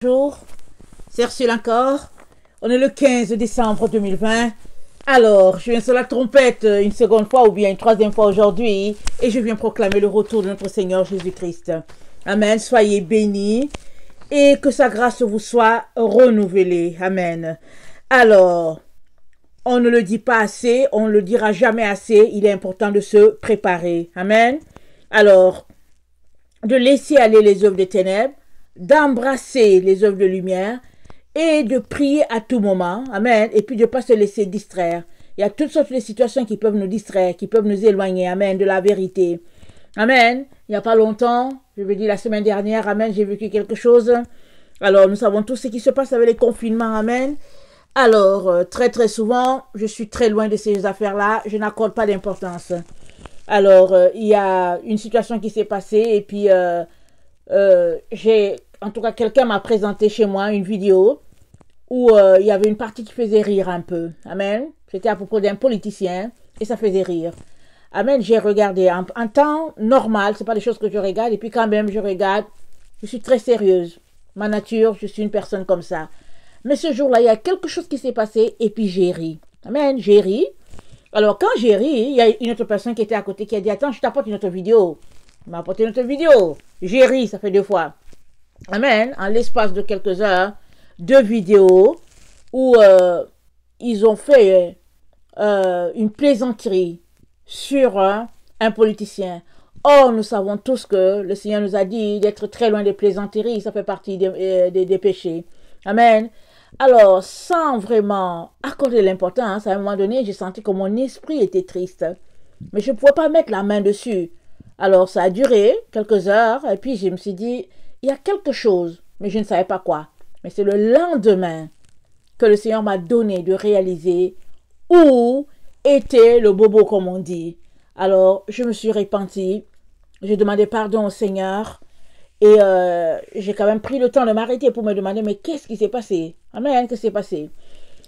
Bonjour, c'est Ursule encore. On est le 15 décembre 2020. Alors, je viens sur la trompette une seconde fois ou bien une troisième fois aujourd'hui et je viens proclamer le retour de notre Seigneur Jésus-Christ. Amen. Soyez bénis et que sa grâce vous soit renouvelée. Amen. Alors, on ne le dit pas assez, on ne le dira jamais assez. Il est important de se préparer. Amen. Alors, de laisser aller les œuvres des ténèbres, d'embrasser les œuvres de lumière et de prier à tout moment. Amen. Et puis de ne pas se laisser distraire. Il y a toutes sortes de situations qui peuvent nous distraire, qui peuvent nous éloigner. Amen. De la vérité. Amen. Il n'y a pas longtemps, je veux dire la semaine dernière, amen, j'ai vécu quelque chose. Alors, nous savons tous ce qui se passe avec les confinements. Amen. Alors, très souvent, je suis très loin de ces affaires-là. Je n'accorde pas d'importance. Alors, il y a une situation qui s'est passée et puis en tout cas, quelqu'un m'a présenté chez moi une vidéo où il y avait une partie qui faisait rire un peu. Amen. C'était à propos d'un politicien et ça faisait rire. Amen. J'ai regardé en temps normal, c'est pas des choses que je regarde et puis quand même je regarde, je suis très sérieuse. Ma nature, je suis une personne comme ça. Mais ce jour-là, il y a quelque chose qui s'est passé et puis j'ai ri. Amen. J'ai ri. Alors, quand j'ai ri, il y a une autre personne qui était à côté qui a dit « Attends, je t'apporte une autre vidéo. » Il m'a apporté une autre vidéo. J'ai ri, ça fait 2 fois. Amen. En l'espace de quelques heures, 2 vidéos où ils ont fait une plaisanterie sur un politicien. Or, nous savons tous que le Seigneur nous a dit d'être très loin des plaisanteries. Ça fait partie des péchés. Amen. Alors, sans vraiment accorder l'importance, à un moment donné, j'ai senti que mon esprit était triste. Mais je ne pouvais pas mettre la main dessus. Alors, ça a duré quelques heures. Et puis, je me suis dit, il y a quelque chose. Mais je ne savais pas quoi. Mais c'est le lendemain que le Seigneur m'a donné de réaliser où était le bobo, comme on dit. Alors, je me suis repentie. J'ai demandé pardon au Seigneur. Et j'ai quand même pris le temps de m'arrêter pour me demander, mais qu'est-ce qui s'est passé? Amen, qu'est-ce qui s'est passé?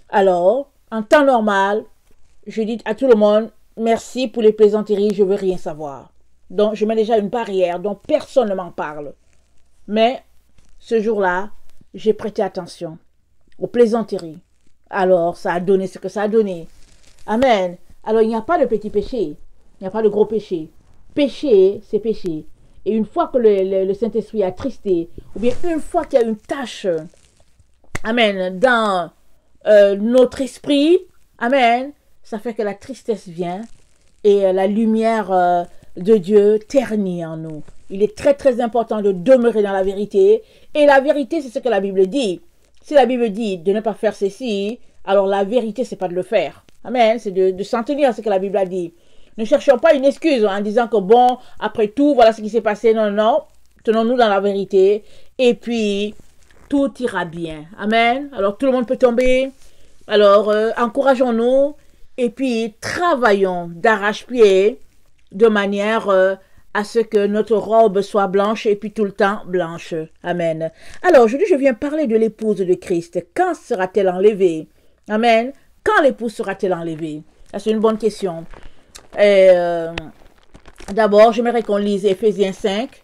Alors, en temps normal, je dis à tout le monde, merci pour les plaisanteries, je ne veux rien savoir. Donc, je mets déjà une barrière dont personne ne m'en parle. Mais, ce jour-là, j'ai prêté attention aux plaisanteries. Alors, ça a donné ce que ça a donné. Amen. Alors, il n'y a pas de petit péché. Il n'y a pas de gros péché. Péché, c'est péché. Et une fois que le Saint-Esprit a attristé, ou bien une fois qu'il y a une tâche, amen, dans notre esprit, amen, ça fait que la tristesse vient et la lumière de Dieu ternit en nous. Il est très important de demeurer dans la vérité. Et la vérité, c'est ce que la Bible dit. Si la Bible dit de ne pas faire ceci, alors la vérité, c'est pas de le faire. Amen, c'est de s'en tenir à ce que la Bible a dit. Ne cherchons pas une excuse en disant que bon, après tout, voilà ce qui s'est passé. Non, non. Tenons-nous dans la vérité. Et puis, tout ira bien. Amen. Alors, tout le monde peut tomber. Alors, encourageons-nous. Et puis, travaillons d'arrache-pied de manière à ce que notre robe soit blanche et puis tout le temps blanche. Amen. Alors, aujourd'hui, je viens parler de l'épouse de Christ. Quand sera-t-elle enlevée? Amen. Quand l'épouse sera-t-elle enlevée? C'est une bonne question. D'abord, j'aimerais qu'on lise Éphésiens 5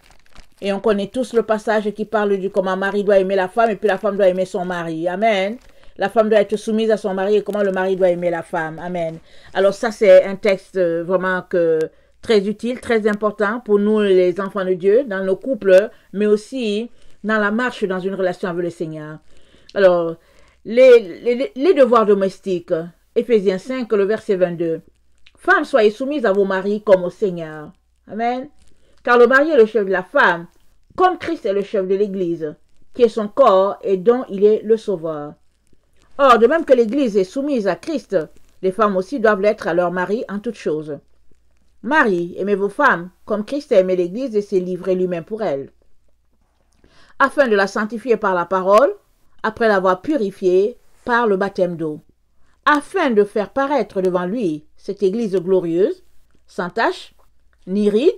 et on connaît tous le passage qui parle de comment un mari doit aimer la femme et puis la femme doit aimer son mari. Amen. La femme doit être soumise à son mari et comment le mari doit aimer la femme. Amen. Alors ça, c'est un texte vraiment très utile, très important pour nous les enfants de Dieu, dans nos couples, mais aussi dans la marche dans une relation avec le Seigneur. Alors, les devoirs domestiques, Éphésiens 5, le verset 22. Femmes, soyez soumises à vos maris comme au Seigneur. Amen. Car le mari est le chef de la femme, comme Christ est le chef de l'Église, qui est son corps et dont il est le sauveur. Or, de même que l'Église est soumise à Christ, les femmes aussi doivent l'être à leur mari en toutes choses. Maris, aimez vos femmes, comme Christ a aimé l'Église et s'est livré lui-même pour elle, afin de la sanctifier par la parole, après l'avoir purifiée par le baptême d'eau, afin de faire paraître devant lui cette Église glorieuse, sans tache, ni ride,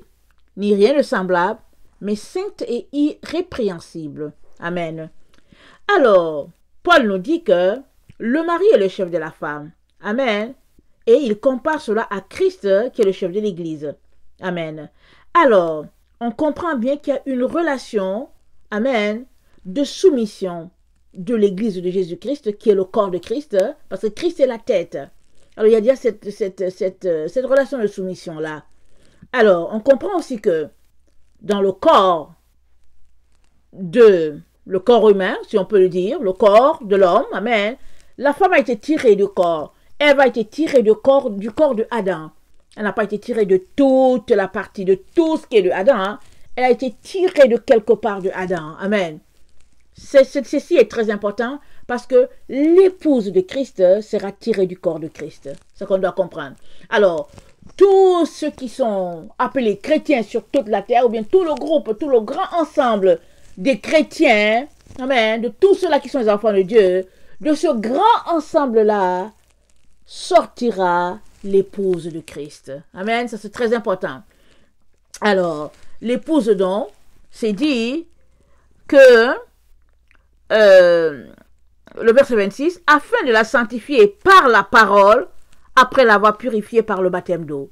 ni rien de semblable, mais sainte et irrépréhensible. Amen. Alors, Paul nous dit que le mari est le chef de la femme. Amen. Et il compare cela à Christ qui est le chef de l'Église. Amen. Alors, on comprend bien qu'il y a une relation, amen, de soumission de l'Église de Jésus-Christ, qui est le corps de Christ, parce que Christ est la tête. Alors, il y a déjà cette relation de soumission-là. Alors, on comprend aussi que dans le corps humain, si on peut le dire, le corps de l'homme, amen, la femme a été tirée du corps. Ève a été tirée du corps de Adam. Elle n'a pas été tirée de toute la partie, de tout ce qui est de Adam. Hein. Elle a été tirée de quelque part de Adam. Amen. Ceci est très important parce que l'épouse de Christ sera tirée du corps de Christ. C'est ce qu'on doit comprendre. Alors, tous ceux qui sont appelés chrétiens sur toute la terre, ou bien tout le groupe, tout le grand ensemble des chrétiens, amen, de tous ceux-là qui sont les enfants de Dieu, de ce grand ensemble-là, sortira l'épouse de Christ. Amen, ça c'est très important. Alors, l'épouse donc, c'est dit que, le verset 26, afin de la sanctifier par la parole, après l'avoir purifiée par le baptême d'eau.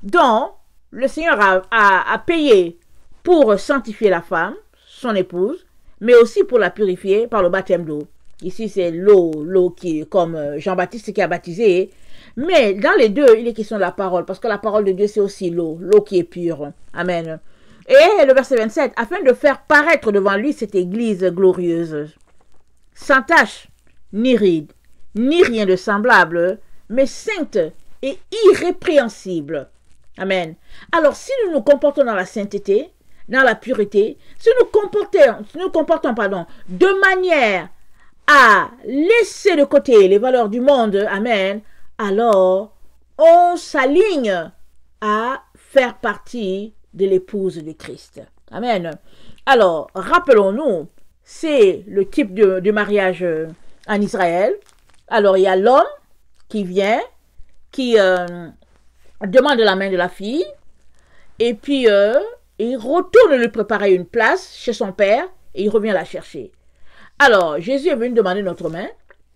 Donc, le Seigneur a payé pour sanctifier la femme, son épouse, mais aussi pour la purifier par le baptême d'eau. Ici, c'est l'eau qui est comme Jean-Baptiste qui a baptisé. Mais dans les deux, il est question de la parole, parce que la parole de Dieu, c'est aussi l'eau qui est pure. Amen. Et le verset 27, afin de faire paraître devant lui cette église glorieuse, sans tache, ni ride, ni rien de semblable, mais sainte et irrépréhensible. Amen. Alors, si nous nous comportons dans la sainteté, dans la pureté, si nous nous comportons de manière à laisser de côté les valeurs du monde, amen, alors on s'aligne à faire partie de l'épouse de Christ. Amen. Alors, rappelons-nous, c'est le type de mariage en Israël. Alors, il y a l'homme qui vient, qui demande la main de la fille, et puis il retourne lui préparer une place chez son père, et il revient la chercher. Alors, Jésus est venu demander notre main.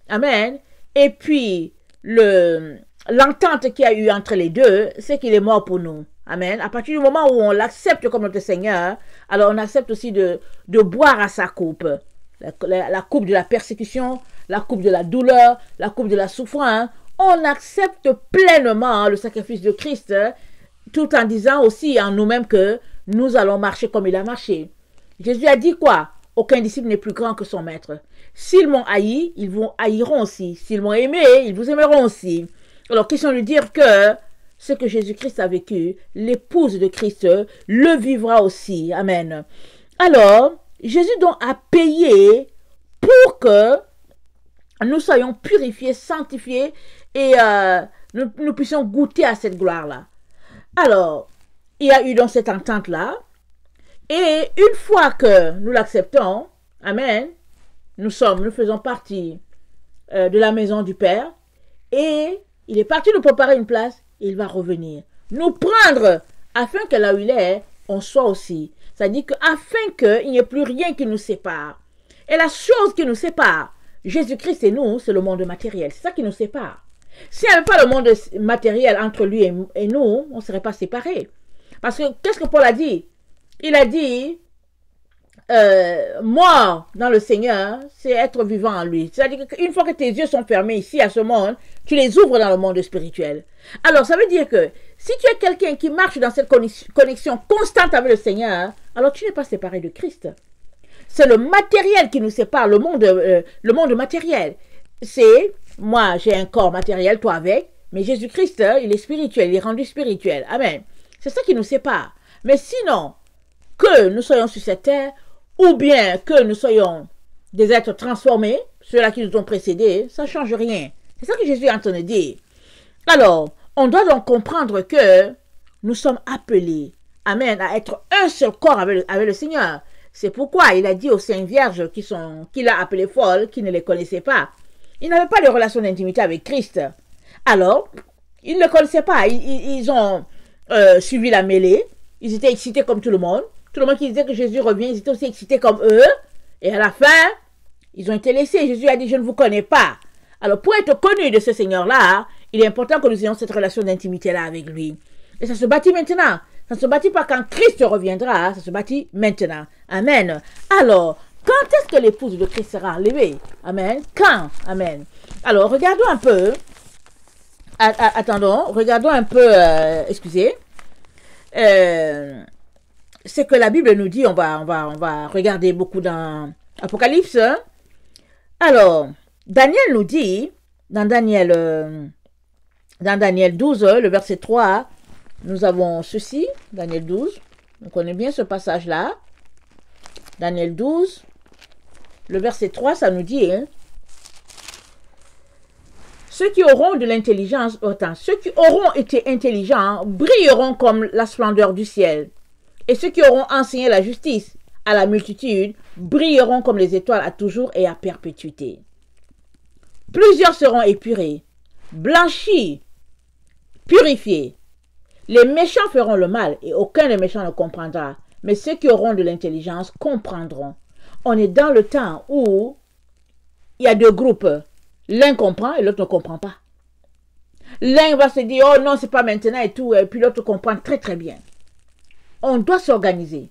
Amen. Et puis, l'entente qu'il y a eu entre les deux, c'est qu'il est mort pour nous. Amen. À partir du moment où on l'accepte comme notre Seigneur, alors on accepte aussi de boire à sa coupe. La coupe de la persécution, la coupe de la douleur, la coupe de la souffrance. On accepte pleinement le sacrifice de Christ, tout en disant aussi en nous-mêmes que nous allons marcher comme il a marché. Jésus a dit quoi? Aucun disciple n'est plus grand que son maître. S'ils m'ont haï, ils vous haïront aussi. S'ils m'ont aimé, ils vous aimeront aussi. Alors, question de dire que ce que Jésus-Christ a vécu, l'épouse de Christ le vivra aussi. Amen. Alors, Jésus donc a payé pour que nous soyons purifiés, sanctifiés et nous puissions goûter à cette gloire-là. Alors, il y a eu donc cette entente-là. Et une fois que nous l'acceptons, amen, nous faisons partie de la maison du Père. Et il est parti nous préparer une place. Et il va revenir. Nous prendre afin que là où il est, on soit aussi. C'est-à-dire qu'afin qu'il n'y ait plus rien qui nous sépare. Et la chose qui nous sépare, Jésus-Christ et nous, c'est le monde matériel. C'est ça qui nous sépare. S'il n'y avait pas le monde matériel entre lui et nous, on ne serait pas séparés. Parce que, qu'est-ce que Paul a dit? Il a dit, mort dans le Seigneur, c'est être vivant en lui. C'est-à-dire qu'une fois que tes yeux sont fermés ici, à ce monde, tu les ouvres dans le monde spirituel. Alors, ça veut dire que si tu es quelqu'un qui marche dans cette connexion constante avec le Seigneur, alors tu n'es pas séparé de Christ. C'est le matériel qui nous sépare, le monde matériel. C'est, moi, j'ai un corps matériel, toi avec, mais Jésus-Christ, il est spirituel, il est rendu spirituel. Amen. C'est ça qui nous sépare. Mais sinon, que nous soyons sur cette terre, ou bien que nous soyons des êtres transformés, ceux-là qui nous ont précédés, ça ne change rien. C'est ça que Jésus est en train de dire. Alors, on doit donc comprendre que nous sommes appelés, amen, à être un seul corps avec le Seigneur. C'est pourquoi il a dit aux Saintes Vierges qu'il a appelées folles, qui ne les connaissaient pas. Ils n'avaient pas de relation d'intimité avec Christ. Alors, ils ne le connaissaient pas. Ils ont suivi la mêlée. Ils étaient excités comme tout le monde. Tout le monde qui disait que Jésus revient, ils étaient aussi excités comme eux. Et à la fin, ils ont été laissés. Jésus a dit, je ne vous connais pas. Alors, pour être connu de ce Seigneur-là, il est important que nous ayons cette relation d'intimité-là avec lui. Et ça se bâtit maintenant. Ça ne se bâtit pas quand Christ reviendra, ça se bâtit maintenant. Amen. Alors, Quand est-ce que l'épouse de Christ sera enlevée? Amen. Quand? Amen. Alors, regardons un peu. Attendons, regardons un peu, excusez. C'est que la Bible nous dit, on va regarder beaucoup dans Apocalypse. Hein? Alors, Daniel nous dit, dans Daniel 12, le verset 3, nous avons ceci, Daniel 12, on connaît bien ce passage-là. Daniel 12, le verset 3, ça nous dit, hein, ceux qui auront de l'intelligence, ceux qui auront été intelligents brilleront comme la splendeur du ciel. Et ceux qui auront enseigné la justice à la multitude brilleront comme les étoiles à toujours et à perpétuité. Plusieurs seront épurés, blanchis, purifiés. Les méchants feront le mal et aucun des méchants ne comprendra. Mais ceux qui auront de l'intelligence comprendront. On est dans le temps où il y a deux groupes. L'un comprend et l'autre ne comprend pas. L'un va se dire, oh non, c'est pas maintenant et tout. Et puis l'autre comprend très très bien. On doit s'organiser,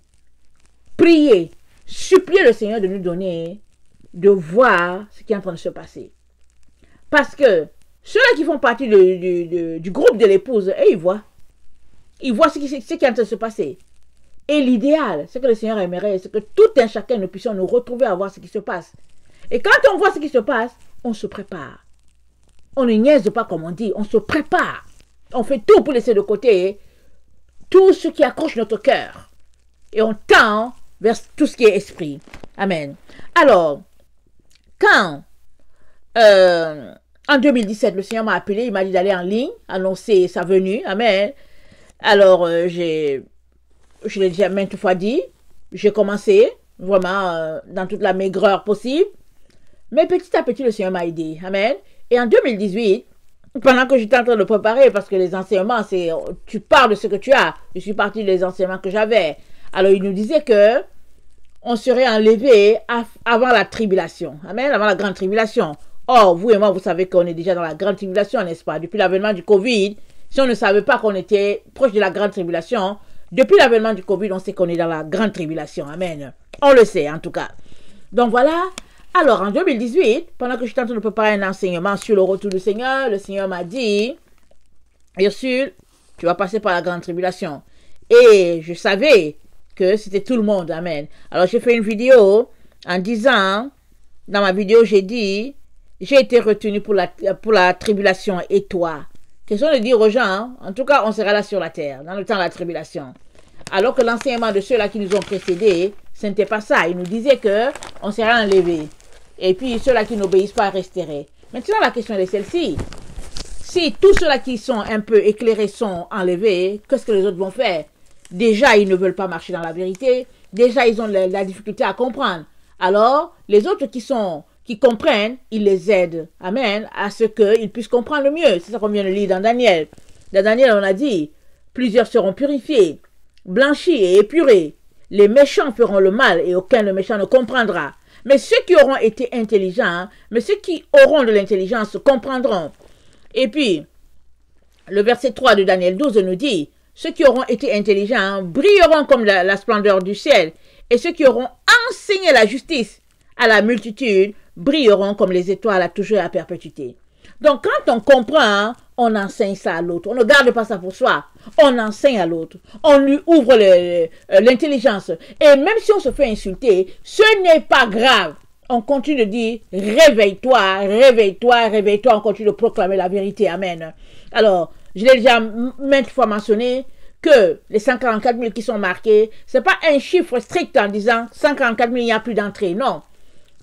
prier, supplier le Seigneur de nous donner, de voir ce qui est en train de se passer. Parce que ceux-là qui font partie du groupe de l'épouse, ils voient. Ils voient ce qui est en train de se passer. Et l'idéal, c'est que le Seigneur aimerait, c'est que tout un chacun nous puissions nous retrouver à voir ce qui se passe. Et quand on voit ce qui se passe, on se prépare. On ne niaise pas comme on dit, on se prépare. On fait tout pour laisser de côté tout ce qui accroche notre cœur. Et on tend vers tout ce qui est esprit. Amen. Alors, quand en 2017, le Seigneur m'a appelé, il m'a dit d'aller en ligne, annoncer sa venue. Amen. Alors, je l'ai déjà maintes fois dit, j'ai commencé, vraiment, dans toute la maigreur possible. Mais petit à petit, le Seigneur m'a aidé. Amen. Et en 2018, pendant que j'étais en train de préparer, parce que les enseignements, c'est, tu parles de ce que tu as. Je suis partie des enseignements que j'avais. Alors, il nous disait que on serait enlevé avant la tribulation. Amen. Avant la grande tribulation. Or, vous et moi, vous savez qu'on est déjà dans la grande tribulation, n'est-ce pas? Depuis l'avènement du Covid, si on ne savait pas qu'on était proche de la grande tribulation, depuis l'avènement du Covid, on sait qu'on est dans la grande tribulation. Amen. On le sait, en tout cas. Donc, voilà. Alors, en 2018, pendant que je suis en train de préparer un enseignement sur le retour du Seigneur, le Seigneur m'a dit, Ursule, tu vas passer par la grande tribulation. Et je savais que c'était tout le monde. Amen. Alors, j'ai fait une vidéo en disant, dans ma vidéo, j'ai dit, j'ai été retenu pour la tribulation et toi. Question de dire aux gens, en tout cas, on sera là sur la terre, dans le temps de la tribulation. Alors que l'enseignement de ceux-là qui nous ont précédés, ce n'était pas ça. Ils nous disaient qu'on sera enlevés. Et puis, ceux-là qui n'obéissent pas resteraient. Maintenant, la question est celle-ci. Si tous ceux-là qui sont un peu éclairés sont enlevés, qu'est-ce que les autres vont faire? Déjà, ils ne veulent pas marcher dans la vérité. Déjà, ils ont la difficulté à comprendre. Alors, les autres qui comprennent, ils les aident. Amen. À ce qu'ils puissent comprendre le mieux. C'est ça qu'on vient de lire dans Daniel. Dans Daniel, on a dit, plusieurs seront purifiés, blanchis et épurés. Les méchants feront le mal et aucun de méchant ne comprendra. Mais ceux qui auront été intelligents, mais ceux qui auront de l'intelligence comprendront. Et puis, le verset 3 de Daniel 12 nous dit, ceux qui auront été intelligents brilleront comme la splendeur du ciel, et ceux qui auront enseigné la justice à la multitude brilleront comme les étoiles à toujours et à perpétuité. Donc, quand on comprend, on enseigne ça à l'autre. On ne garde pas ça pour soi. On enseigne à l'autre. On lui ouvre l'intelligence. Et même si on se fait insulter, ce n'est pas grave. On continue de dire, réveille-toi, réveille-toi, réveille-toi. On continue de proclamer la vérité. Amen. Alors, je l'ai déjà maintes fois mentionné que les 144 000 qui sont marqués, ce n'est pas un chiffre strict en disant 144 000, il n'y a plus d'entrée. Non.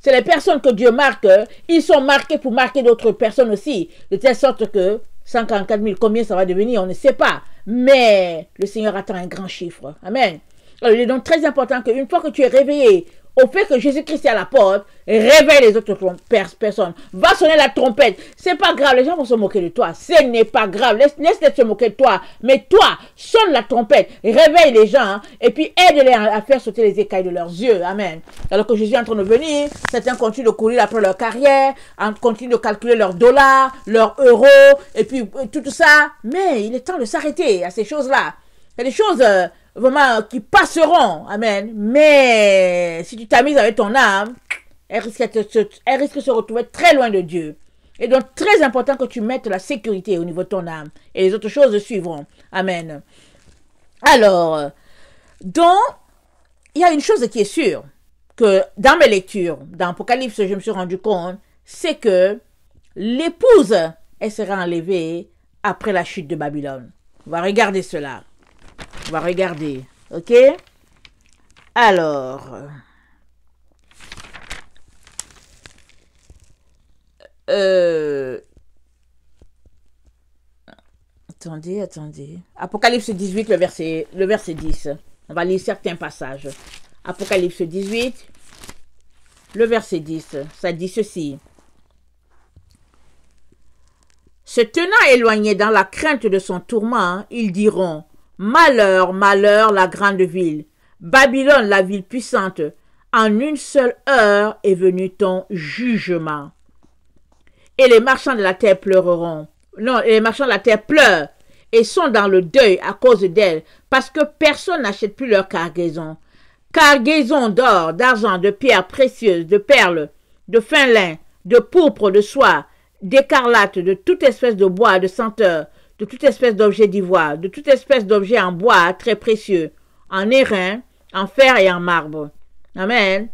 C'est les personnes que Dieu marque, ils sont marqués pour marquer d'autres personnes aussi. De telle sorte que 144 000, combien ça va devenir, on ne sait pas. Mais le Seigneur attend un grand chiffre. Amen. Alors, il est donc très important qu'une fois que tu es réveillé au fait que Jésus-Christ est à la porte, réveille les autres personnes. Va sonner la trompette. C'est pas grave, les gens vont se moquer de toi. Ce n'est pas grave. Laisse-les se moquer de toi. Mais toi, sonne la trompette. Réveille les gens et puis aide-les à faire sauter les écailles de leurs yeux. Amen. Alors que Jésus est en train de venir, certains continuent de courir après leur carrière, continuent de calculer leurs dollars, leurs euros et puis tout ça. Mais il est temps de s'arrêter à ces choses-là. Il y a des choses vraiment, qui passeront, amen. Mais si tu t'amuses avec ton âme, elle risque de se retrouver très loin de Dieu. Et donc, très important que tu mettes la sécurité au niveau de ton âme. Et les autres choses suivront. Amen. Alors, donc, il y a une chose qui est sûre, que dans mes lectures, dans Apocalypse, je me suis rendu compte, c'est que l'épouse, elle sera enlevée après la chute de Babylone. On va regarder cela. On va regarder. Ok? Alors... Attendez. Apocalypse 18, le verset 10. On va lire certains passages. Apocalypse 18, le verset 10. Ça dit ceci. Se tenant éloignés dans la crainte de son tourment, ils diront, malheur, malheur, la grande ville, Babylone, la ville puissante, en une seule heure est venu ton jugement. Et les marchands de la terre pleureront. Non, les marchands de la terre pleurent et sont dans le deuil à cause d'elle, parce que personne n'achète plus leur cargaison. Cargaison d'or, d'argent, de pierres précieuses, de perles, de fin lin, de pourpre, de soie, d'écarlate, de toute espèce de bois, de senteur, de toute espèce d'objet d'ivoire, de toute espèce d'objet en bois très précieux, en airain, en fer et en marbre. Amen.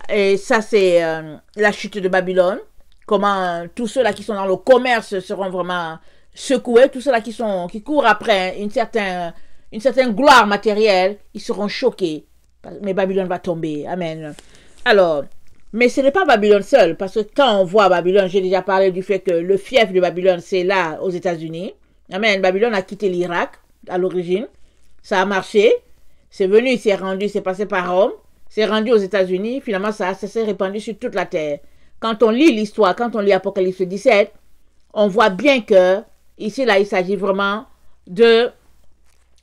Et ça, c'est la chute de Babylone. Comment tous ceux-là qui sont dans le commerce seront vraiment secoués, tous ceux-là qui courent après une certaine gloire matérielle, ils seront choqués. Mais Babylone va tomber. Amen. Alors, mais ce n'est pas Babylone seul, parce que quand on voit Babylone, j'ai déjà parlé du fait que le fief de Babylone, c'est là, aux États-Unis. Amen. Babylone a quitté l'Irak à l'origine. Ça a marché. C'est venu, c'est rendu, c'est passé par Rome. C'est rendu aux États-Unis. Finalement, ça s'est répandu sur toute la terre. Quand on lit l'histoire, quand on lit Apocalypse 17, on voit bien que, ici, là, il s'agit vraiment de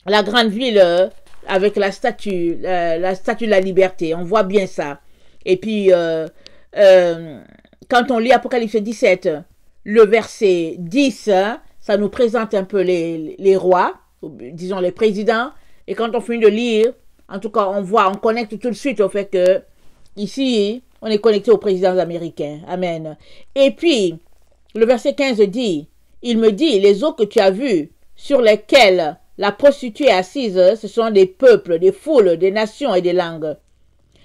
la grande ville avec la statue de la liberté. On voit bien ça. Et puis, quand on lit Apocalypse 17, le verset 10, ça nous présente un peu les rois, disons les présidents. Et quand on finit de lire, en tout cas, on connecte tout de suite au fait que, ici, on est connecté aux présidents américains. Amen. Et puis, le verset 15 dit, il me dit, les eaux que tu as vues, sur lesquelles la prostituée est assise, ce sont des peuples, des foules, des nations et des langues.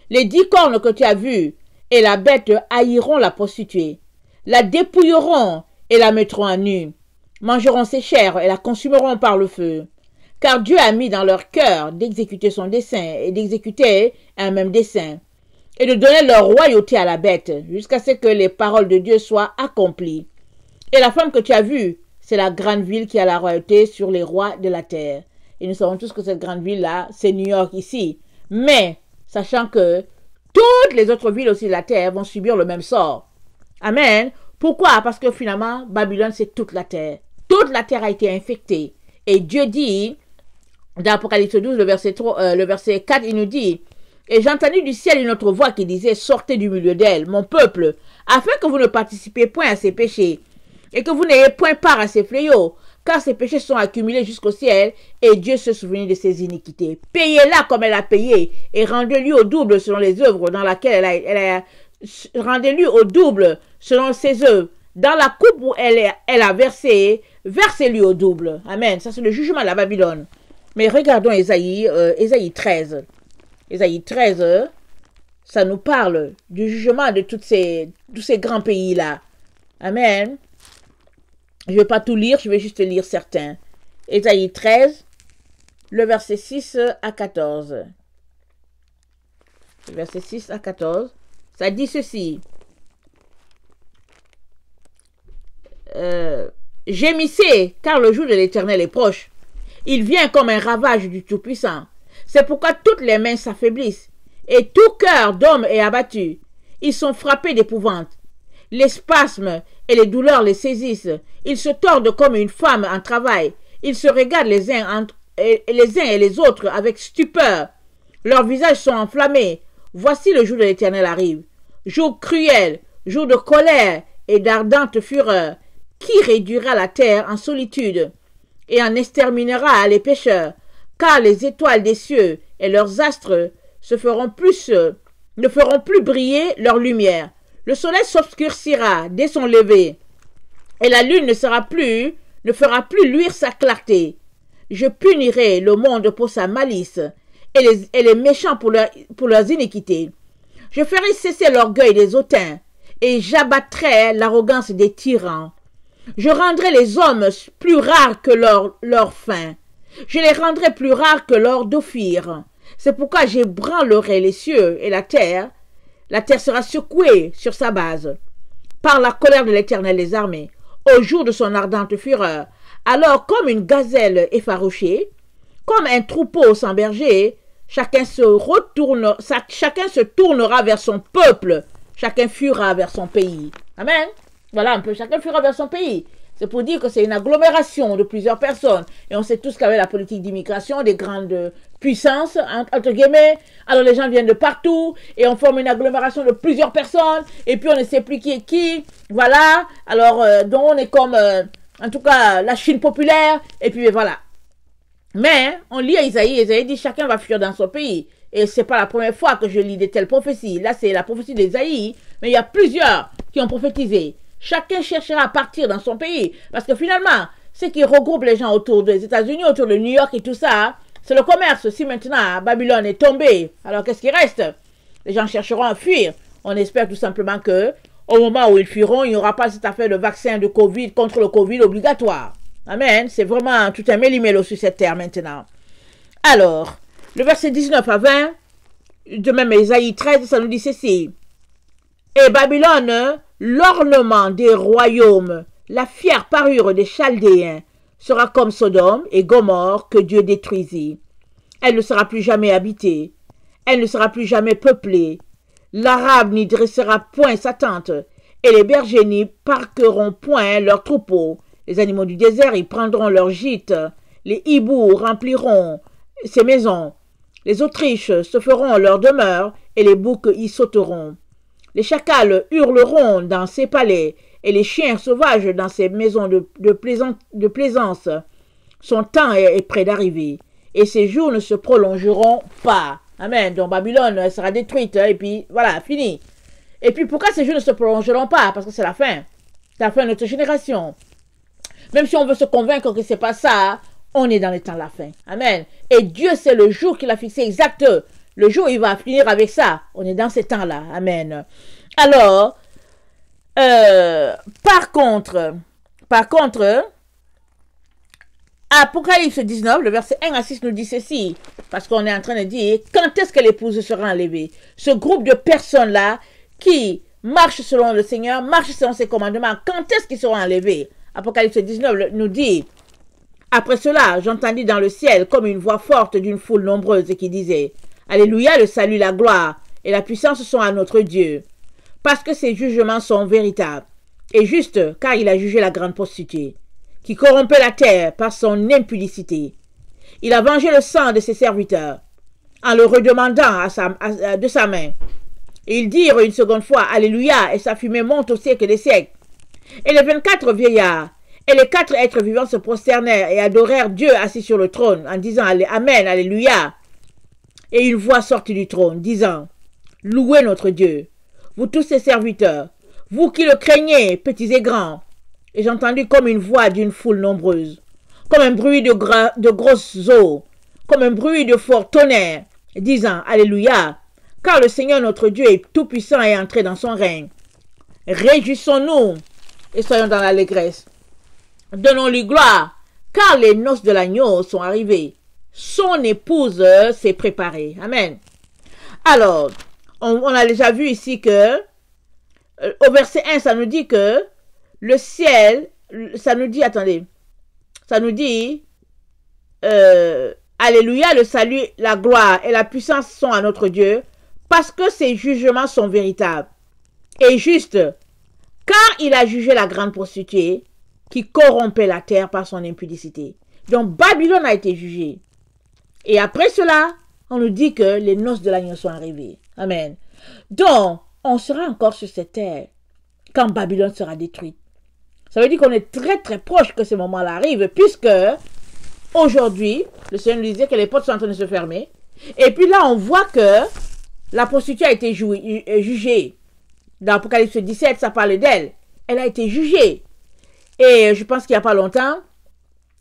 Les 10 cornes que tu as vues et la bête haïront la prostituée, la dépouilleront et la mettront à nu, mangeront ses chairs et la consumeront par le feu. Car Dieu a mis dans leur cœur d'exécuter son dessein et d'exécuter un même dessein, et de donner leur royauté à la bête, jusqu'à ce que les paroles de Dieu soient accomplies. Et la femme que tu as vue, c'est la grande ville qui a la royauté sur les rois de la terre. Et nous savons tous que cette grande ville-là, c'est New York ici. Mais, sachant que toutes les autres villes aussi de la terre vont subir le même sort. Amen. Pourquoi? Parce que finalement, Babylone, c'est toute la terre. Toute la terre a été infectée. Et Dieu dit, dans Apocalypse 12, le verset 4, il nous dit, « Et j'entendis du ciel une autre voix qui disait, sortez du milieu d'elle, mon peuple, afin que vous ne participiez point à ses péchés, et que vous n'ayez point part à ses fléaux, car ses péchés sont accumulés jusqu'au ciel, et Dieu se souvient de ses iniquités. Payez-la comme elle a payé, et rendez-lui au double selon les œuvres dans laquelle rendez-lui au double selon ses œuvres. Dans la coupe où elle a versé, versez-lui au double. » Amen. Ça, c'est le jugement de la Babylone. Mais regardons Ésaïe 13. Ésaïe 13, ça nous parle du jugement de tous ces grands pays-là. Amen. Je ne vais pas tout lire, je vais juste lire certains. Ésaïe 13, le verset 6 à 14. Le verset 6 à 14, ça dit ceci. Gémissez, car le jour de l'Éternel est proche. Il vient comme un ravage du Tout-Puissant. C'est pourquoi toutes les mains s'affaiblissent, et tout cœur d'homme est abattu. Ils sont frappés d'épouvante. Les spasmes et les douleurs les saisissent. Ils se tordent comme une femme en travail. Ils se regardent les uns et les autres avec stupeur. Leurs visages sont enflammés. Voici le jour de l'Éternel arrive. Jour cruel, jour de colère et d'ardente fureur. Qui réduira la terre en solitude et en exterminera les pécheurs? car les étoiles des cieux et leurs astres ne feront plus briller leur lumière. Le soleil s'obscurcira dès son lever, et la lune ne fera plus luire sa clarté. Je punirai le monde pour sa malice, et les méchants pour leurs iniquités. Je ferai cesser l'orgueil des hautains, et j'abattrai l'arrogance des tyrans. Je rendrai les hommes plus rares que leur faim. Je les rendrai plus rares que l'or d'Ophir. C'est pourquoi j'ébranlerai les cieux et la terre. La terre sera secouée sur sa base par la colère de l'Éternel des armées, au jour de son ardente fureur. Alors, comme une gazelle effarouchée, comme un troupeau sans berger, chacun se tournera vers son peuple, chacun fuira vers son pays. Amen. Voilà un peu, chacun fuira vers son pays. C'est pour dire que c'est une agglomération de plusieurs personnes. Et on sait tous qu'avec la politique d'immigration, des grandes puissances, entre guillemets, alors les gens viennent de partout et on forme une agglomération de plusieurs personnes et puis on ne sait plus qui est qui. Voilà. Alors, donc on est comme, en tout cas, la Chine populaire et puis voilà. Mais on lit à Isaïe dit chacun va fuir dans son pays. Et c'est pas la première fois que je lis de telles prophéties. Là, c'est la prophétie d'Isaïe, mais il y a plusieurs qui ont prophétisé. Chacun cherchera à partir dans son pays. Parce que finalement, ce qui regroupe les gens autour des États-Unis, autour de New York et tout ça, c'est le commerce. Si maintenant Babylone est tombée, alors qu'est-ce qui reste? Les gens chercheront à fuir. On espère tout simplement que, au moment où ils fuiront, il n'y aura pas cette affaire de vaccin de Covid contre le Covid obligatoire. Amen. C'est vraiment tout un méli-mélo sur cette terre maintenant. Alors, le verset 19 à 20, de même Isaïe 13, ça nous dit ceci. Et Babylone, l'ornement des royaumes, la fière parure des Chaldéens, sera comme Sodome et Gomorrhe que Dieu détruisit. Elle ne sera plus jamais habitée. Elle ne sera plus jamais peuplée. L'Arabe n'y dressera point sa tente, et les bergers n'y parqueront point leurs troupeaux. Les animaux du désert y prendront leur gîte. Les hiboux rempliront ses maisons. Les autriches se feront leur demeure, et les boucs y sauteront. Les chacals hurleront dans ses palais, et les chiens sauvages dans ses maisons de plaisance. Son temps est près d'arriver, et ses jours ne se prolongeront pas. Amen. Donc Babylone sera détruite, et puis voilà, fini. Et puis pourquoi ces jours ne se prolongeront pas? Parce que c'est la fin. C'est la fin de notre génération. Même si on veut se convaincre que c'est pas ça, on est dans les temps de la fin. Amen. Et Dieu, c'est le jour qu'il a fixé exact. Le jour où il va finir avec ça. On est dans ces temps-là. Amen. Alors, par contre, Apocalypse 19, le verset 1 à 6 nous dit ceci. Parce qu'on est en train de dire, quand est-ce que l'épouse sera enlevée? Ce groupe de personnes-là qui marchent selon le Seigneur, marchent selon ses commandements, quand est-ce qu'ils seront enlevés? Apocalypse 19 nous dit, après cela, j'entendis dans le ciel comme une voix forte d'une foule nombreuse qui disait, Alléluia, le salut, la gloire et la puissance sont à notre Dieu, parce que ses jugements sont véritables et justes, car il a jugé la grande prostituée, qui corrompait la terre par son impudicité. Il a vengé le sang de ses serviteurs, en le redemandant de sa main. Et ils dirent une seconde fois, Alléluia, et sa fumée monte au siècle des siècles. Et les 24 vieillards et les 4 êtres vivants se prosternèrent et adorèrent Dieu assis sur le trône, en disant Amen, Alléluia. Et une voix sortit du trône, disant, Louez notre Dieu, vous tous ses serviteurs, vous qui le craignez, petits et grands. Et j'entendis comme une voix d'une foule nombreuse, comme un bruit de grosses eaux, comme un bruit de fort tonnerre, disant, Alléluia, car le Seigneur notre Dieu est tout-puissant et entré dans son règne. Réjouissons-nous et soyons dans l'allégresse. Donnons-lui gloire, car les noces de l'agneau sont arrivées. Son épouse s'est préparée. Amen. Alors, on a déjà vu ici que, au verset 1, ça nous dit que le ciel, ça nous dit, attendez, ça nous dit, Alléluia, le salut, la gloire et la puissance sont à notre Dieu, parce que ses jugements sont véritables et justes, car il a jugé la grande prostituée qui corrompait la terre par son impudicité. Donc Babylone a été jugée. Et après cela, on nous dit que les noces de l'agneau sont arrivées. Amen. Donc, on sera encore sur cette terre quand Babylone sera détruite. Ça veut dire qu'on est très très proche que ce moment-là arrive, puisque aujourd'hui, le Seigneur nous disait que les portes sont en train de se fermer. Et puis là, on voit que la prostituée a été jugée. Dans Apocalypse 17, ça parle d'elle. Elle a été jugée. Et je pense qu'il n'y a pas longtemps,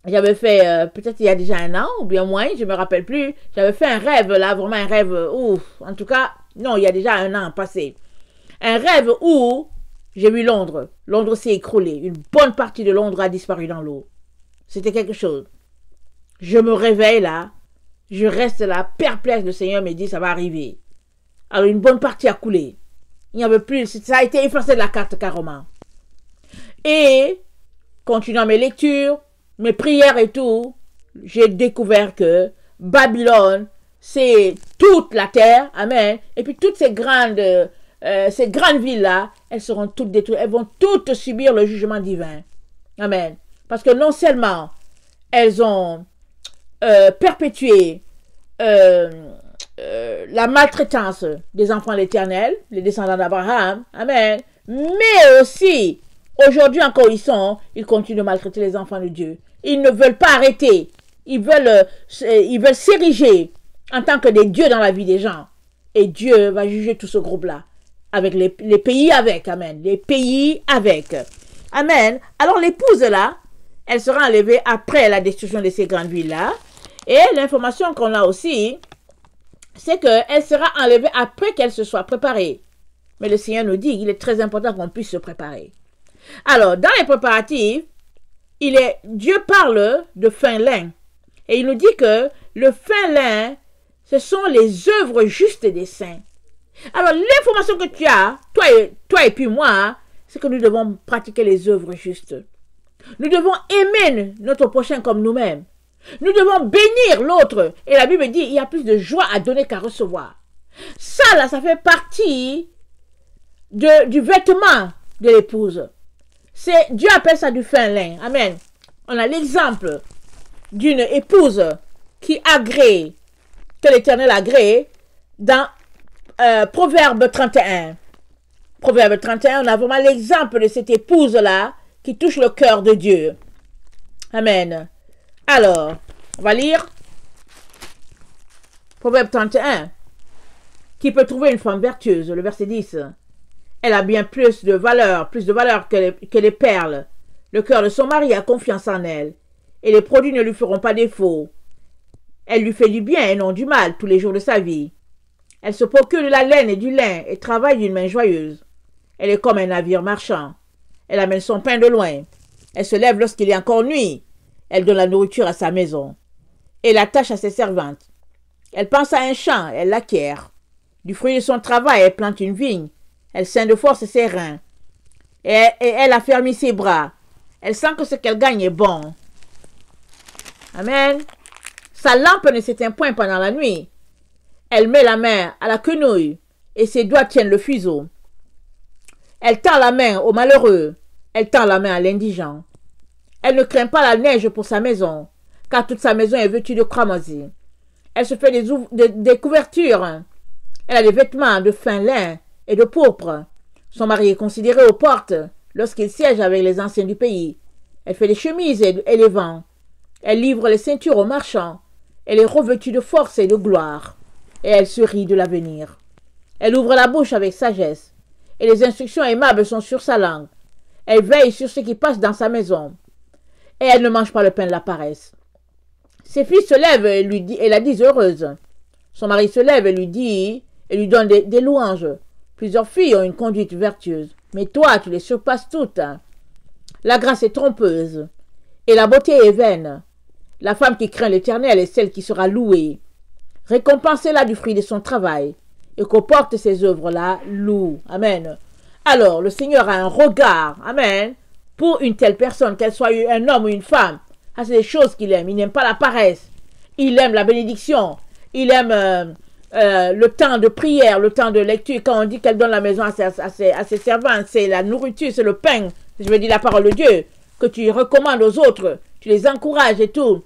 j'avais fait, peut-être il y a déjà un an, ou bien moins, je ne me rappelle plus, j'avais fait un rêve, là, vraiment un rêve, ouf, en tout cas, non, il y a déjà un an passé. Un rêve où j'ai vu Londres. Londres s'est écroulé. Une bonne partie de Londres a disparu dans l'eau. C'était quelque chose. Je me réveille là, je reste là, perplexe, le Seigneur me dit, ça va arriver. Alors une bonne partie a coulé. Il n'y avait plus, ça a été effacé de la carte carrément. Et, continuant mes lectures, mes prières et tout, j'ai découvert que Babylone, c'est toute la terre, amen, et puis toutes ces grandes villes-là, elles seront toutes détruites, elles vont toutes subir le jugement divin, amen, parce que non seulement elles ont perpétué la maltraitance des enfants de l'Éternel, les descendants d'Abraham, amen, mais aussi, aujourd'hui encore ils continuent de maltraiter les enfants de Dieu. Ils ne veulent pas arrêter. Ils veulent s'ériger en tant que des dieux dans la vie des gens. Et Dieu va juger tout ce groupe-là. Avec les pays avec. Amen. Les pays avec. Amen. Alors l'épouse là, elle sera enlevée après la destruction de ces grandes villes-là. Et l'information qu'on a aussi, c'est qu'elle sera enlevée après qu'elle se soit préparée. Mais le Seigneur nous dit qu'il est très important qu'on puisse se préparer. Alors, dans les préparatifs, Dieu parle de fin lin. Et il nous dit que le fin lin, ce sont les œuvres justes des saints. Alors, l'information que tu as, toi et puis moi, c'est que nous devons pratiquer les œuvres justes. Nous devons aimer notre prochain comme nous-mêmes. Nous devons bénir l'autre. Et la Bible dit, il y a plus de joie à donner qu'à recevoir. Ça, là, ça fait partie du vêtement de l'épouse. Dieu appelle ça du fin lin. Amen. On a l'exemple d'une épouse qui agrée, que l'Éternel agrée, dans Proverbe 31. Proverbe 31, on a vraiment l'exemple de cette épouse-là qui touche le cœur de Dieu. Amen. Alors, on va lire Proverbe 31. Qui peut trouver une femme vertueuse? Le verset 10. Elle a bien plus de valeur que les perles. Le cœur de son mari a confiance en elle, et les produits ne lui feront pas défaut. Elle lui fait du bien et non du mal tous les jours de sa vie. Elle se procure de la laine et du lin et travaille d'une main joyeuse. Elle est comme un navire marchand. Elle amène son pain de loin. Elle se lève lorsqu'il est encore nuit. Elle donne la nourriture à sa maison et la tâche à ses servantes. Elle pense à un champ, elle l'acquiert. Du fruit de son travail, elle plante une vigne. Elle ceint de force ses reins. Et elle affermit ses bras. Elle sent que ce qu'elle gagne est bon. Amen. Sa lampe ne s'éteint point pendant la nuit. Elle met la main à la quenouille et ses doigts tiennent le fuseau. Elle tend la main au malheureux. Elle tend la main à l'indigent. Elle ne craint pas la neige pour sa maison, car toute sa maison est vêtue de cramoisi. Elle se fait des couvertures. Elle a des vêtements de fin lin et de pourpre. Son mari est considéré aux portes lorsqu'il siège avec les anciens du pays. Elle fait les chemises et les vents. Elle livre les ceintures aux marchands. Elle est revêtue de force et de gloire. Et elle se rit de l'avenir. Elle ouvre la bouche avec sagesse. Et les instructions aimables sont sur sa langue. Elle veille sur ce qui passe dans sa maison. Et elle ne mange pas le pain de la paresse. Ses filles se lèvent et la disent heureuse. Son mari se lève et lui donne des louanges. Plusieurs filles ont une conduite vertueuse, mais toi, tu les surpasses toutes. La grâce est trompeuse, et la beauté est vaine. La femme qui craint l'Éternel est celle qui sera louée. Récompensez-la du fruit de son travail, et qu'au porte ses œuvres-là loue. Amen. Alors, le Seigneur a un regard, amen, pour une telle personne, qu'elle soit un homme ou une femme. Ah, c'est des choses qu'il aime. Il n'aime pas la paresse. Il aime la bénédiction. Il aime le temps de prière, le temps de lecture. Quand on dit qu'elle donne la maison à ses servantes, c'est la nourriture, c'est le pain. Je veux dire la parole de Dieu, que tu recommandes aux autres. Tu les encourages et tout.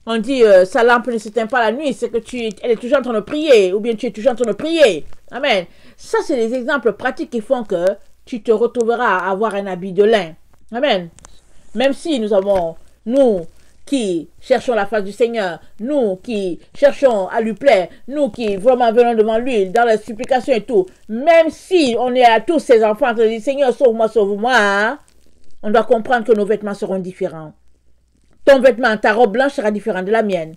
On dit, sa lampe ne s'éteint pas la nuit, c'est que elle est toujours en train de prier, ou bien tu es toujours en train de prier. Amen. Ça, c'est des exemples pratiques qui font que tu te retrouveras à avoir un habit de lin. Amen. Même si nous, qui cherchons la face du Seigneur, nous qui cherchons à lui plaire, nous qui vraiment venons devant lui dans la supplication et tout, même si on est à tous ses enfants en train de dire Seigneur, sauve-moi, hein, on doit comprendre que nos vêtements seront différents. Ton vêtement, ta robe blanche sera différente de la mienne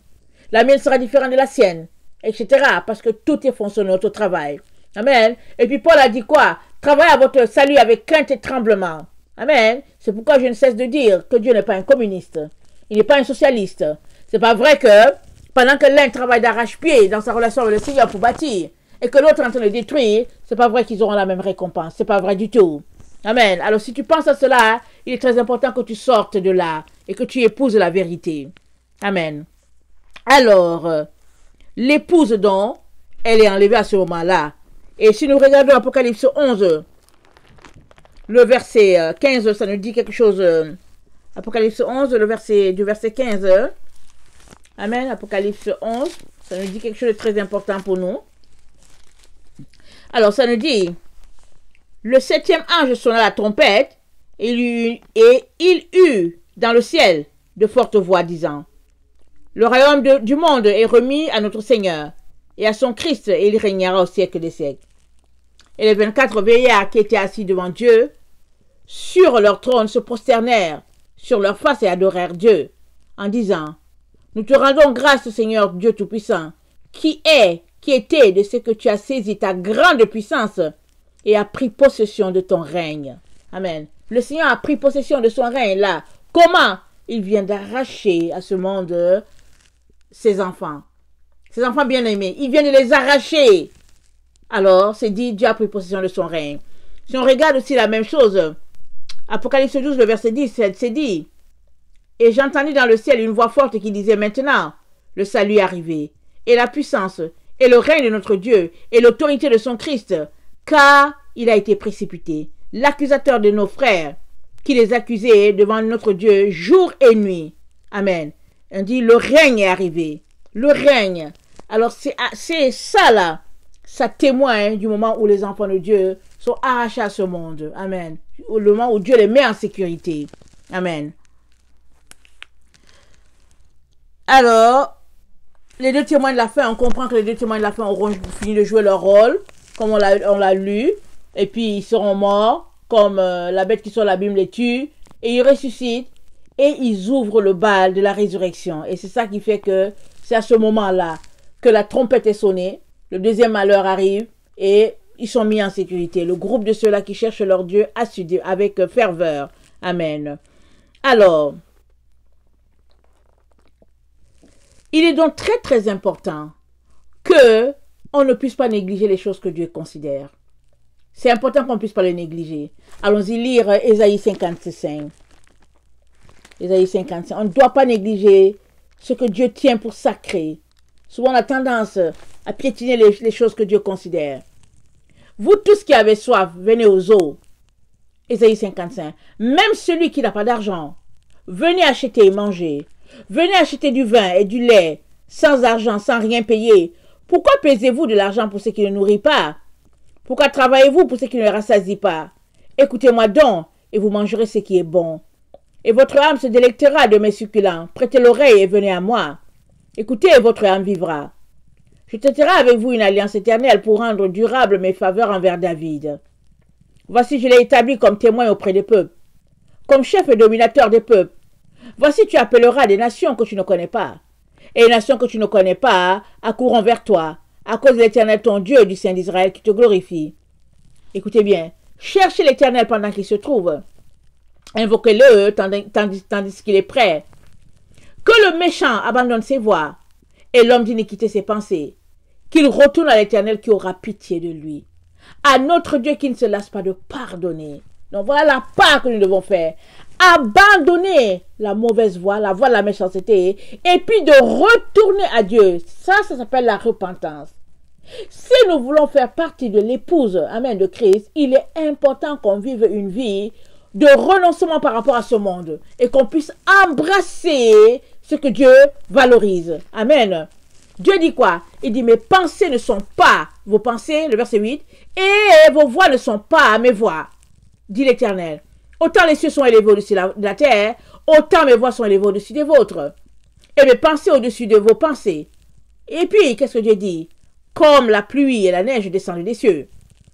sera différente de la sienne, etc. Parce que tout est fonctionné au travail. Amen. Et puis Paul a dit quoi? Travaillez à votre salut avec crainte et tremblement. Amen. C'est pourquoi je ne cesse de dire que Dieu n'est pas un communiste. Il n'est pas un socialiste. C'est pas vrai que pendant que l'un travaille d'arrache-pied dans sa relation avec le Seigneur pour bâtir et que l'autre est en train de détruire, c'est pas vrai qu'ils auront la même récompense. C'est pas vrai du tout. Amen. Alors si tu penses à cela, il est très important que tu sortes de là et que tu épouses la vérité. Amen. Alors, l'épouse donc, elle est enlevée à ce moment-là. Et si nous regardons Apocalypse 11, le verset 15, ça nous dit quelque chose. Apocalypse 11, du verset 15. Amen. Apocalypse 11, ça nous dit quelque chose de très important pour nous. Alors, ça nous dit, le 7e ange sonna la trompette, et il eut dans le ciel de fortes voix disant, le royaume du monde est remis à notre Seigneur et à son Christ, et il régnera au siècle des siècles. Et les 24 vieillards qui étaient assis devant Dieu, sur leur trône, se prosternèrent sur leur face et adorèrent Dieu, en disant, nous te rendons grâce, Seigneur Dieu Tout-Puissant, qui était de ce que tu as saisi ta grande puissance et a pris possession de ton règne. Amen. Le Seigneur a pris possession de son règne là. Comment? Il vient d'arracher à ce monde ses enfants bien-aimés. Il vient de les arracher. Alors, c'est dit, Dieu a pris possession de son règne. Si on regarde aussi la même chose, Apocalypse 12, le verset 10, c'est dit, et j'entendis dans le ciel une voix forte qui disait, maintenant, le salut est arrivé, et la puissance, et le règne de notre Dieu, et l'autorité de son Christ, car il a été précipité, l'accusateur de nos frères, qui les accusait devant notre Dieu jour et nuit. Amen. On dit, le règne est arrivé. Le règne. Alors, c'est ça là. Ça témoigne du moment où les enfants de Dieu sont arrachés à ce monde. Amen. Le moment où Dieu les met en sécurité. Amen. Alors, les deux témoins de la fin, on comprend que les deux témoins de la fin auront fini de jouer leur rôle, comme on l'a lu, et puis ils seront morts, comme la bête qui sort la Bible les tue, et ils ressuscitent, et ils ouvrent le bal de la résurrection. Et c'est ça qui fait que c'est à ce moment-là que la trompette est sonnée, le deuxième malheur arrive, et ils sont mis en sécurité. Le groupe de ceux-là qui cherchent leur Dieu assidu, avec ferveur. Amen. Alors, il est donc très très important que on ne puisse pas négliger les choses que Dieu considère. C'est important qu'on ne puisse pas les négliger. Allons-y lire Ésaïe 55. Ésaïe 55. On ne doit pas négliger ce que Dieu tient pour sacré. Souvent on a tendance à piétiner les choses que Dieu considère. Vous tous qui avez soif, venez aux eaux. Ésaïe 55. Même celui qui n'a pas d'argent, venez acheter et manger. Venez acheter du vin et du lait, sans argent, sans rien payer. Pourquoi pesez-vous de l'argent pour ce qui ne nourrit pas? Pourquoi travaillez-vous pour ce qui ne rassasie pas? Écoutez-moi donc, et vous mangerez ce qui est bon. Et votre âme se délectera de mes succulents. Prêtez l'oreille et venez à moi. Écoutez, et votre âme vivra. Je traiterai avec vous une alliance éternelle pour rendre durable mes faveurs envers David. Voici, je l'ai établi comme témoin auprès des peuples, comme chef et dominateur des peuples. Voici, tu appelleras des nations que tu ne connais pas. Et les nations que tu ne connais pas accourront vers toi, à cause de l'Éternel ton Dieu et du Saint d'Israël qui te glorifie. Écoutez bien, cherchez l'Éternel pendant qu'il se trouve. Invoquez-le tandis qu'il est prêt. Que le méchant abandonne ses voies et l'homme d'iniquité ses pensées. Qu'il retourne à l'Éternel qui aura pitié de lui. À notre Dieu qui ne se lasse pas de pardonner. Donc voilà la part que nous devons faire. Abandonner la mauvaise voie, la voie de la méchanceté, et puis de retourner à Dieu. Ça s'appelle la repentance. Si nous voulons faire partie de l'épouse, amen, de Christ, il est important qu'on vive une vie de renoncement par rapport à ce monde et qu'on puisse embrasser ce que Dieu valorise. Amen. Dieu dit quoi? Il dit, mes pensées ne sont pas vos pensées, le verset 8, et vos voix ne sont pas mes voix, dit l'Éternel. Autant les cieux sont élevés au-dessus de la terre, autant mes voix sont élevées au-dessus des vôtres. Et mes pensées au-dessus de vos pensées. Et puis, qu'est-ce que Dieu dit? Comme la pluie et la neige descendent des cieux,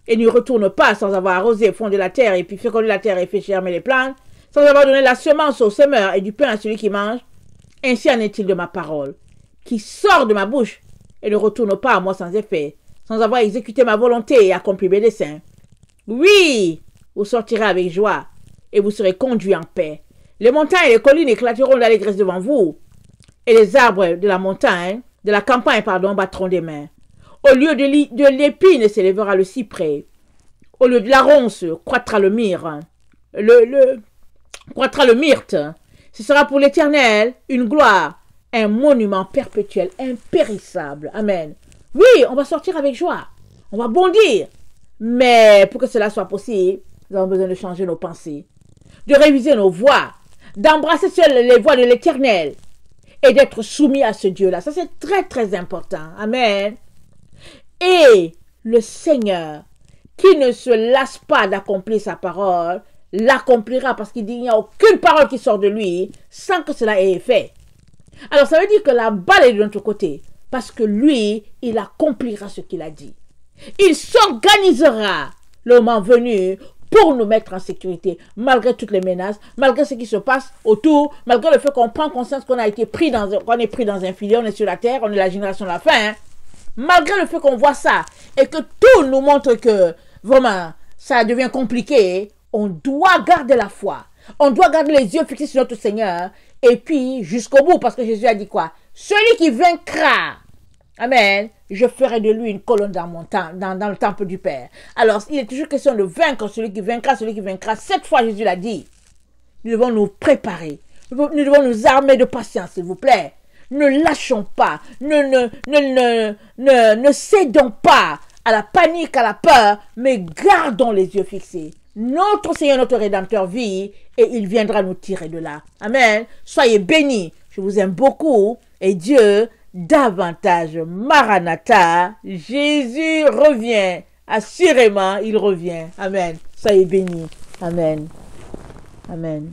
et ne retournent pas sans avoir arrosé le fond de la terre, et puis fécondé la terre et fait germer les plantes, sans avoir donné la semence au semeur et du pain à celui qui mange, ainsi en est-il de ma parole, qui sort de ma bouche, et ne retourne pas à moi sans effet, sans avoir exécuté ma volonté et accompli mes desseins. Oui, vous sortirez avec joie, et vous serez conduits en paix. Les montagnes et les collines éclateront d'allégresse devant vous, et les arbres de la montagne, de la campagne, battront des mains. Au lieu de l'épine s'élèvera le cyprès. Au lieu de la ronce, croîtra le myrrhe. Croîtra le myrte. Ce sera pour l'Éternel une gloire, un monument perpétuel, impérissable. Amen. Oui, on va sortir avec joie. On va bondir. Mais pour que cela soit possible, nous avons besoin de changer nos pensées, de réviser nos voies, d'embrasser seules les voies de l'Éternel et d'être soumis à ce Dieu-là. Ça, c'est très, très important. Amen. Et le Seigneur, qui ne se lasse pas d'accomplir sa parole, l'accomplira parce qu'il dit qu'il n'y a aucune parole qui sort de lui sans que cela ait fait. Alors, ça veut dire que la balle est de notre côté parce que lui, il accomplira ce qu'il a dit. Il s'organisera le moment venu pour nous mettre en sécurité, malgré toutes les menaces, malgré ce qui se passe autour, malgré le fait qu'on prend conscience qu'on est pris dans un filet, on est sur la terre, on est la génération de la fin, hein. Malgré le fait qu'on voit ça et que tout nous montre que vraiment ça devient compliqué, on doit garder la foi. On doit garder les yeux fixés sur notre Seigneur et puis jusqu'au bout, parce que Jésus a dit quoi? Celui qui vaincra, amen, je ferai de lui une colonne dans le temple du Père. Alors, il est toujours question de vaincre celui qui vaincra. Cette fois, Jésus l'a dit. Nous devons nous préparer. Nous devons nous armer de patience, s'il vous plaît. Ne lâchons pas, ne cédons pas à la panique, à la peur, mais gardons les yeux fixés. Notre Seigneur, notre Rédempteur vit et il viendra nous tirer de là. Amen. Soyez bénis. Je vous aime beaucoup et Dieu davantage. Maranatha, Jésus revient. Assurément, il revient. Amen. Soyez bénis. Amen. Amen.